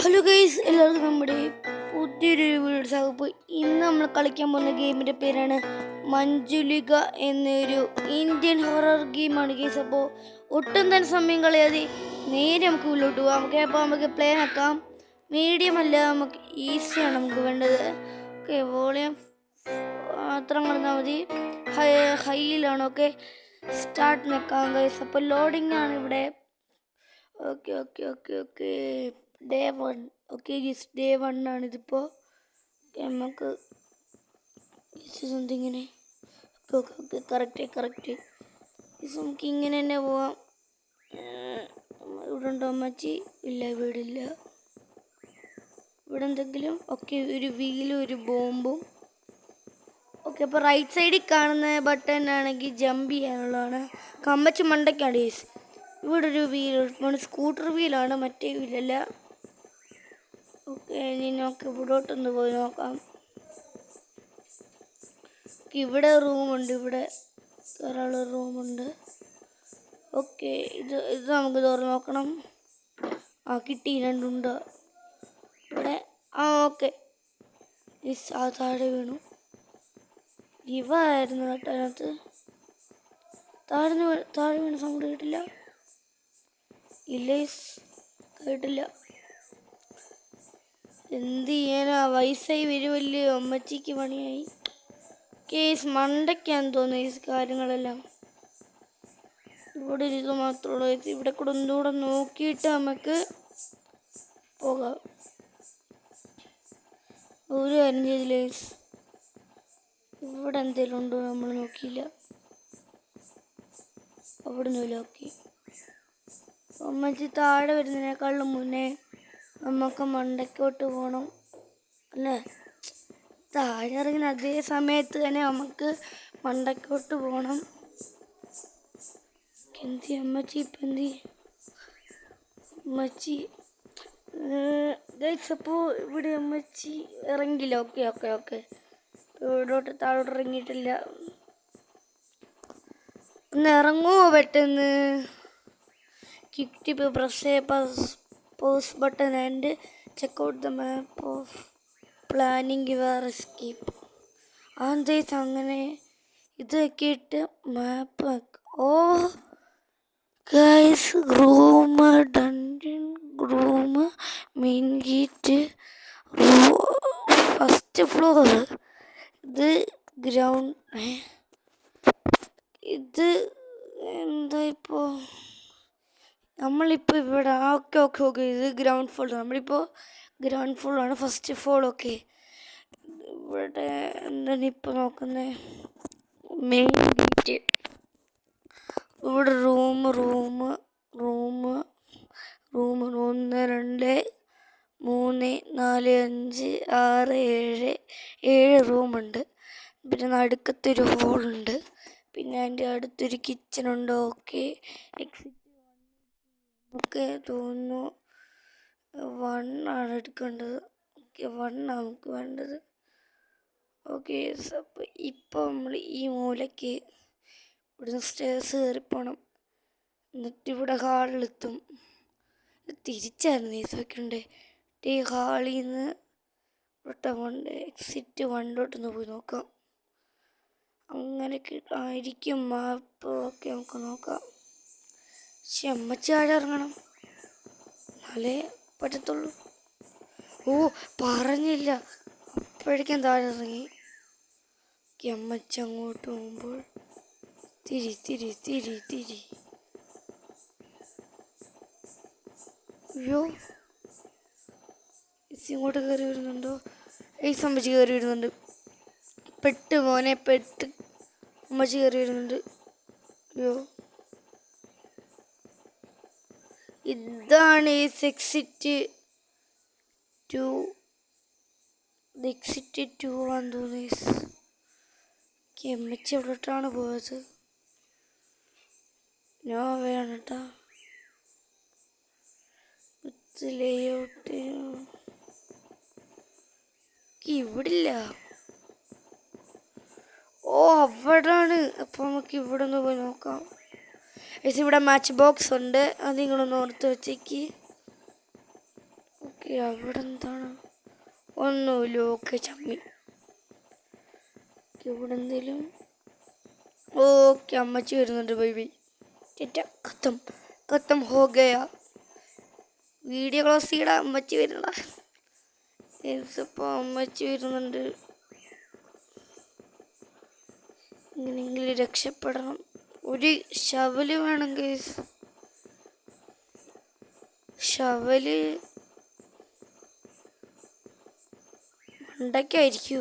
Hello guys, എല്ലാവർക്കും നമ്മുടെ പുതിയൊരു വീഡിയോസ് ആകുമ്പോൾ ഇന്ന് നമ്മൾ കളിക്കാൻ പോകുന്ന ഗെയിമിൻ്റെ പേരാണ് മഞ്ജുലിക എന്നൊരു ഇന്ത്യൻ ഹൊറർ ഗെയിമാണ് ഗൈസ്. അപ്പോൾ ഒട്ടും തന്നെ സമയം കളയാതെ നേരെ നമുക്ക് ഉള്ളിലോട്ട് പോകാം. ഓക്കെ, അപ്പോൾ നമുക്ക് പ്ലേ ആക്കാം. മീഡിയം അല്ല, നമുക്ക് ഈസിയാണ് നമുക്ക് വേണ്ടത്. ഓക്കെ, വോളിയം അത്ര കടന്നാൽ മതി. ഹൈയിലാണ്. ഓക്കെ, സ്റ്റാർട്ട് നിൽക്കാം ഗൈസ്. അപ്പോൾ ലോഡിംഗ് ആണ് ഇവിടെ. Okay okay okay okay day 1. Okay ഗീസ്, ഡേ 1 ആണിതിപ്പോൾ. നമുക്ക് ഇങ്ങനെ ഓക്കെ ഓക്കെ കറക്റ്റ് ഗീസ്, നമുക്ക് ഇങ്ങനെ തന്നെ പോവാം. ഇവിടെ ഉണ്ടോ അമ്മച്ചി? ഇല്ല, വീടില്ല. ഇവിടെ എന്തെങ്കിലും? ഓക്കെ, ഒരു വീലും ഒരു ബോംബും. ഓക്കെ, അപ്പോൾ റൈറ്റ് സൈഡിൽ കാണുന്ന ബട്ടൺ ആണെങ്കിൽ ജമ്പ് ചെയ്യാനുള്ളതാണ്. കമ്മച്ച് മണ്ടയ്ക്കാണ് ഗീസ്. ഇവിടെ ഒരു വീൽ, സ്കൂട്ടർ വീലാണ്, മറ്റേ വീലല്ല. ഓക്കെ, ഇനി നമുക്ക് ഇവിടോട്ടൊന്ന് പോയി നോക്കാം. ഇവിടെ റൂമുണ്ട്, ഇവിടെ ഒരാളൊരു റൂമുണ്ട്. ഓക്കെ, ഇത് നമുക്ക് തുറന്ന് നോക്കണം. കിട്ടി, രണ്ടുണ്ട് ഇവിടെ. ഓക്കെ, ആ താഴെ വീണു. ആയിരുന്നു കേട്ടോ അതിനകത്ത്. താഴെ വീണ സൗണ്ട് കേട്ടില്ല. കേട്ടില്ല. എന്ത് ചെയ്യാനാ, വയസ്സായി വരുമല്ലേ, അമ്മച്ചിക്ക് പണിയായി. കേസ് മണ്ടയ്ക്കാന്ന് തോന്നുന്നു ഈ കാര്യങ്ങളെല്ലാം. ഇവിടെ ഇത് മാത്രമുള്ളൂ. ഇവിടെ കൂടെ ഒന്നുകൂടെ നോക്കിയിട്ട് നമുക്ക് പോകാം. ഒരു കാര്യം ചെയ്തില്ലേ, ഇവിടെ എന്തെങ്കിലും ഉണ്ടോ നമ്മൾ നോക്കിയില്ല. അവിടെ നിന്നില്ല. ഓക്കെ, അമ്മച്ചി താഴെ വരുന്നതിനേക്കാളും മുന്നേ നമുക്ക് മണ്ടയ്ക്കോട്ട് പോകണം അല്ലേ? താഴെ ഇറങ്ങുന്ന അതേ സമയത്ത് തന്നെ നമുക്ക് മണ്ടയ്ക്കോട്ട് പോകണം. എന്തി അമ്മച്ചി, ഇപ്പം എന്തി അമ്മച്ചി? അപ്പോൾ ഇവിടെ അമ്മച്ചി ഇറങ്ങില്ല. ഓക്കെ ഓക്കെ ഓക്കെ ഇവിടോട്ട് താഴോട്ട് ഇറങ്ങിയിട്ടില്ല. ഒന്ന് ഇറങ്ങുമോ പെട്ടെന്ന്? Keep press pause button and check out the map of planning your escape. അങ്ങനെ ഇതൊക്കെ ഇട്ട് മാപ്പ്. ഓ guys, room, dungeon room, main gate, first floor. ഇത് ഗ്രൗണ്ട്. ഇത് എന്താ ഇപ്പോൾ? നമ്മളിപ്പോൾ ഇവിടെ ഓക്കെ ഓക്കെ ഓക്കെ ഇത് ഗ്രൗണ്ട് ഫ്ലോർ. നമ്മളിപ്പോൾ ഗ്രൗണ്ട് ഫ്ലോറാണ്, ഫസ്റ്റ് ഫ്ലോർ. ഓക്കെ, ഇവിടെ എന്താണ് ഇപ്പോൾ നോക്കുന്നത്? Main gate. ഇവിടെ റൂം 1 2 3 4 5 6 7 റൂമുണ്ട്. പിന്നെ നടുക്കത്തൊരു ഹോളുണ്ട്. പിന്നെ അതിൻ്റെ അടുത്തൊരു കിച്ചണുണ്ട്. ഓക്കെ, എക്സിറ്റ് ഒക്കെ തോന്നുന്നു 1 ആണ് എടുക്കേണ്ടത്. ഓക്കെ, 1 നമുക്ക് വേണ്ടത്. ഓക്കെ, അപ്പോൾ ഇപ്പോൾ നമ്മൾ ഈ മൂലയ്ക്ക് ഇവിടുന്ന് സ്റ്റേഴ്സ് കയറിപ്പോണം. എന്നിട്ട് ഇവിടെ ഹാളിലെത്തും. തിരിച്ചായിരുന്നു ഈ വെക്കണ്ടേ. ഈ ഹാളിൽ നിന്ന് എക്സിറ്റ് 1 പോയി നോക്കാം. അങ്ങനെയൊക്കെ ആയിരിക്കും മാപ്പ്. ഓക്കെ, നമുക്ക് നോക്കാം. അമ്മച്ചി താഴെ ഇറങ്ങണം, എന്നാലേ പറ്റത്തുള്ളൂ. ഓ, പറഞ്ഞില്ല, അപ്പോഴേക്കും താഴെ ഇറങ്ങി. അമ്മച്ചി അങ്ങോട്ട് പോകുമ്പോൾ തിരി. അയ്യോ, ഇങ്ങോട്ട് കയറി വരുന്നുണ്ടോ? അമ്മച്ചി കയറി വരുന്നുണ്ട്. പെട്ട് മോനെ, പെട്ട്. അമ്മച്ചി കയറി വരുന്നുണ്ട്. അയ്യോ, ഇതാണ് എക്സിറ്റ് 2. എക്സിറ്റ് 2 ആണെന്ന് തോന്നുന്നു. അമ്മച്ചി എവിടോട്ടാണ് പോയത്? ഞാൻ വേണം കേട്ടാ. ലേഔട്ട് ഇവിടില്ല. ഓ, അവിടാണ്. അപ്പോൾ നമുക്ക് ഇവിടെ ഒന്ന് പോയി നോക്കാം. ഇവിടെ മാച്ച് ബോക്സ് ഉണ്ട്, അത് നിങ്ങളൊന്ന് ഓർത്ത് വെച്ചേക്ക്. ഓക്കെ, അവിടെ എന്താണ്? ഒന്നുമില്ല. ഓക്കെ ചമ്മി. ഇവിടെ എന്തേലും? ഓക്കെ അമ്മച്ചി വരുന്നുണ്ട്. Bye bye. ഖത്തം ഖത്തം ഹോ ഗയ. വീഡിയോ ക്ലോസ് ചെയ്യടാ. അമ്മച്ചി വരുന്നടാ. ഇപ്പോൾ അമ്മച്ചി വരുന്നുണ്ട്. ഇങ്ങനെയെങ്കിലും രക്ഷപ്പെടണം. ഒരു ഷവല് വേണം ഗൈസ്. ഷവല് മണ്ടയ്ക്കായിരിക്കൂ.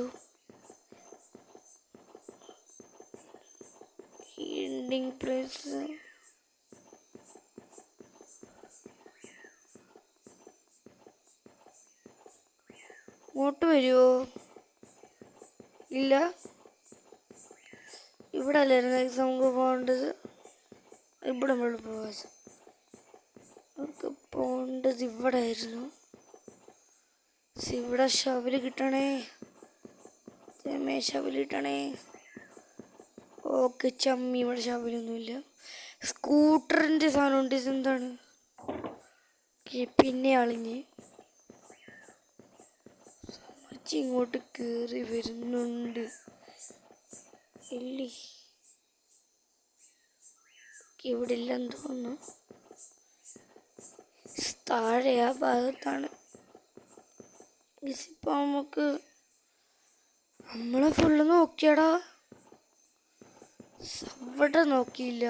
Ending place. ഇങ്ങോട്ട് വരുമോ? ഇല്ല. ഇവിടെ അല്ലായിരുന്നു നമുക്ക് പോകേണ്ടത്. ഇവിടെ നമ്മൾ പോകാം. നമുക്ക് പോകേണ്ടത് ഇവിടെ ആയിരുന്നു. ഇവിടെ ഷവല് കിട്ടണേ. ഷവല് കിട്ടണേ. ഓക്കെ ചമ്മി. ഇവിടെ ഷവലൊന്നുമില്ല. സ്കൂട്ടറിൻ്റെ സാധനമുണ്ട്. ഇതെന്താണ്? പിന്നെ അളിഞ്ഞ് ഇങ്ങോട്ട് കയറി വരുന്നുണ്ട്. ഇല്ലേ, ഇവിടെ ഇല്ലെന്ന് തോന്നുന്നു. താഴെ ആ ഭാഗത്താണ്. ഇപ്പം നമുക്ക് നമ്മളെ ഫുള്ള് നോക്കിയടാ. അവിടെ നോക്കിയില്ല.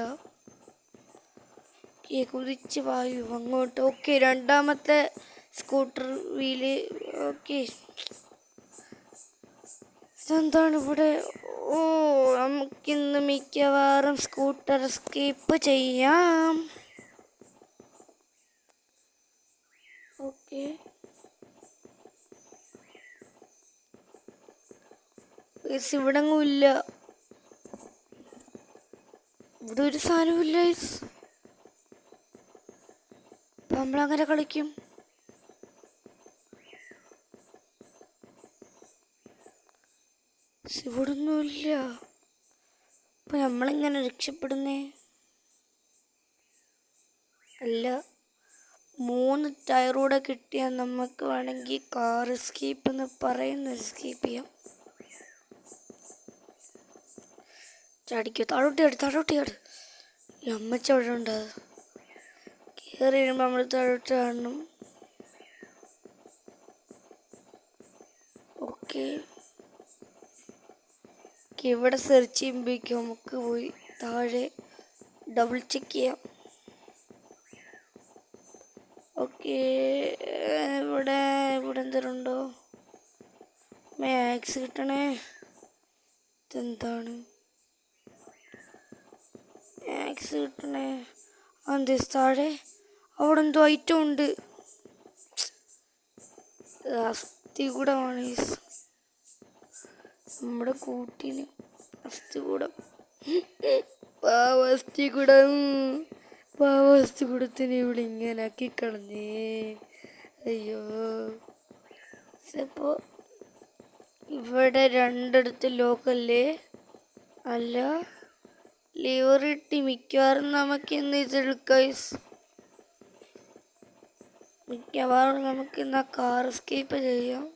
കുതിച്ച് വായു അങ്ങോട്ട്. ഓക്കെ രണ്ടാമത്തെ സ്കൂട്ടർ വീല്. ഓക്കെ ഇതെന്താണ് ഇവിടെ? ഓ നമുക്കിന്ന് മിക്കവാറും സ്കൂട്ടർ സ്കിപ്പ് ചെയ്യാം. ഓക്കെ ഇവിടെങ്ങും ഇല്ല. ഇവിടെ ഒരു സാധനവും ഇല്ല. അപ്പം നമ്മളങ്ങനെ കളിക്കും. ഇവിടൊന്നുമില്ല. അപ്പം നമ്മളെങ്ങനെ രക്ഷപ്പെടുന്നേ? അല്ല, 3 ടയറൂടെ കിട്ടിയാൽ നമുക്ക് വേണമെങ്കിൽ കാർ എസ്കേപ്പ് എന്ന് പറയുന്ന എസ്കേപ്പ് ചെയ്യാം. ചടിക്കോ? താഴോട്ടിയാട്. അമ്മച്ച അവിടെ ഉണ്ട്. കയറി വരുമ്പോൾ നമ്മൾ താഴോട്ട് കാണണം. ഓക്കെ ഇവിടെ സെർച്ച് ചെയ്യുമ്പോഴേക്കും നമുക്ക് പോയി താഴെ ഡബിൾ ചെക്ക് ചെയ്യാം. ഓക്കെ ഇവിടെ എന്തെങ്കിലുമുണ്ടോ? മാക്സ് കിട്ടണേ. ഇതെന്താണ്? മാക്സ് കിട്ടണേ. അതെ താഴെ അവിടെ എന്തോ ഐറ്റം ഉണ്ട്. അസ്ഥികൂടമാണ് നമ്മുടെ കൂട്ടിന്. അസ്ഥികൂടം. പാവസ്ഥികൂടത്തിന് ഇവിടെ ഇങ്ങനെ ആക്കി കളഞ്ഞേ. അയ്യോ. ഇപ്പോൾ ഇവിടെ രണ്ടിടത്ത് ലോക്കല്ലേ? അല്ല, ലിവർ ഇട്ടി. മിക്കവാറും നമുക്കിന്ന് ഇതെടുക്കാം. മിക്കവാറും നമുക്കിന്ന് ആ കാർ എസ്കേപ്പ് ചെയ്യാം.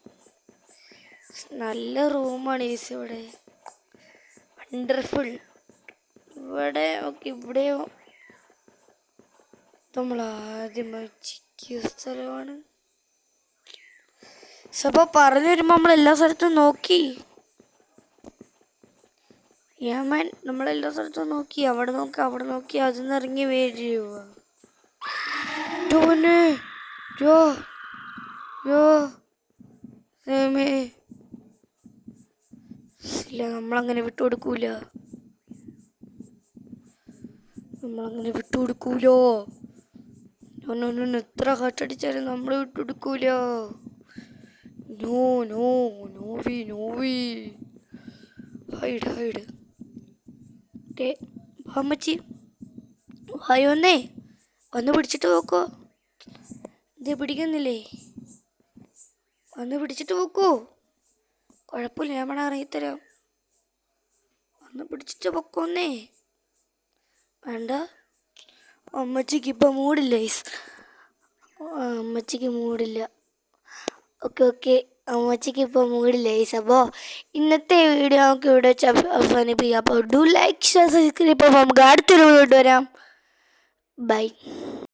നല്ല റൂമാണ് ഇവിടെ. വണ്ടർഫുൾ. ഇവിടെ ഓക്കെ. ഇവിടെയോ നമ്മൾ ആദ്യമായി ചിക്കിയ സ്ഥലമാണ്. അപ്പോൾ പറഞ്ഞു വരുമ്പോൾ നമ്മളെല്ലാ സ്ഥലത്തും നോക്കി. യാമാൻ നമ്മളെല്ലാ സ്ഥലത്തും നോക്കി. അവിടെ നോക്കി അതിൽ നിന്ന് ഇറങ്ങി വീഴുക. ഇല്ല, നമ്മളങ്ങനെ വിട്ടുകൊടുക്കൂല. എത്ര കട്ടടിച്ചാലും നമ്മൾ വിട്ടുകൊടുക്കൂല. നോവി. ഹൈഡ്. ഓക്കെ അമ്മച്ചി വായോ ഒന്ന് പിടിച്ചിട്ട് നോക്കോ? ഇത് പിടിക്കുന്നില്ലേ? ഒന്ന് പിടിച്ചിട്ട് നോക്കൂ. കുഴപ്പമില്ല, ഞാൻ ഇറങ്ങിത്തരാം. ഒന്ന് പിടിച്ചിട്ട് പൊക്കോന്നേ. വേണ്ട, അമ്മച്ചിക്ക് ഇപ്പം മൂടില്ല. അമ്മച്ചിക്ക് മൂടില്ല. ഓക്കെ ഓക്കെ, അമ്മച്ചിക്ക് ഇപ്പോൾ മൂടില്ല ഗൈസ്. അപ്പോൾ ഇന്നത്തെ വീഡിയോ നമുക്ക് ഇവിടെ വെച്ച് അവസാനിപ്പിക്കാം. അപ്പോൾ ഡു ലൈക്ക് ഷെയർ സബ്സ്ക്രൈബ്. അപ്പോൾ നമുക്ക് അടുത്തൊരു വീഡിയോ വരാം. ബൈ.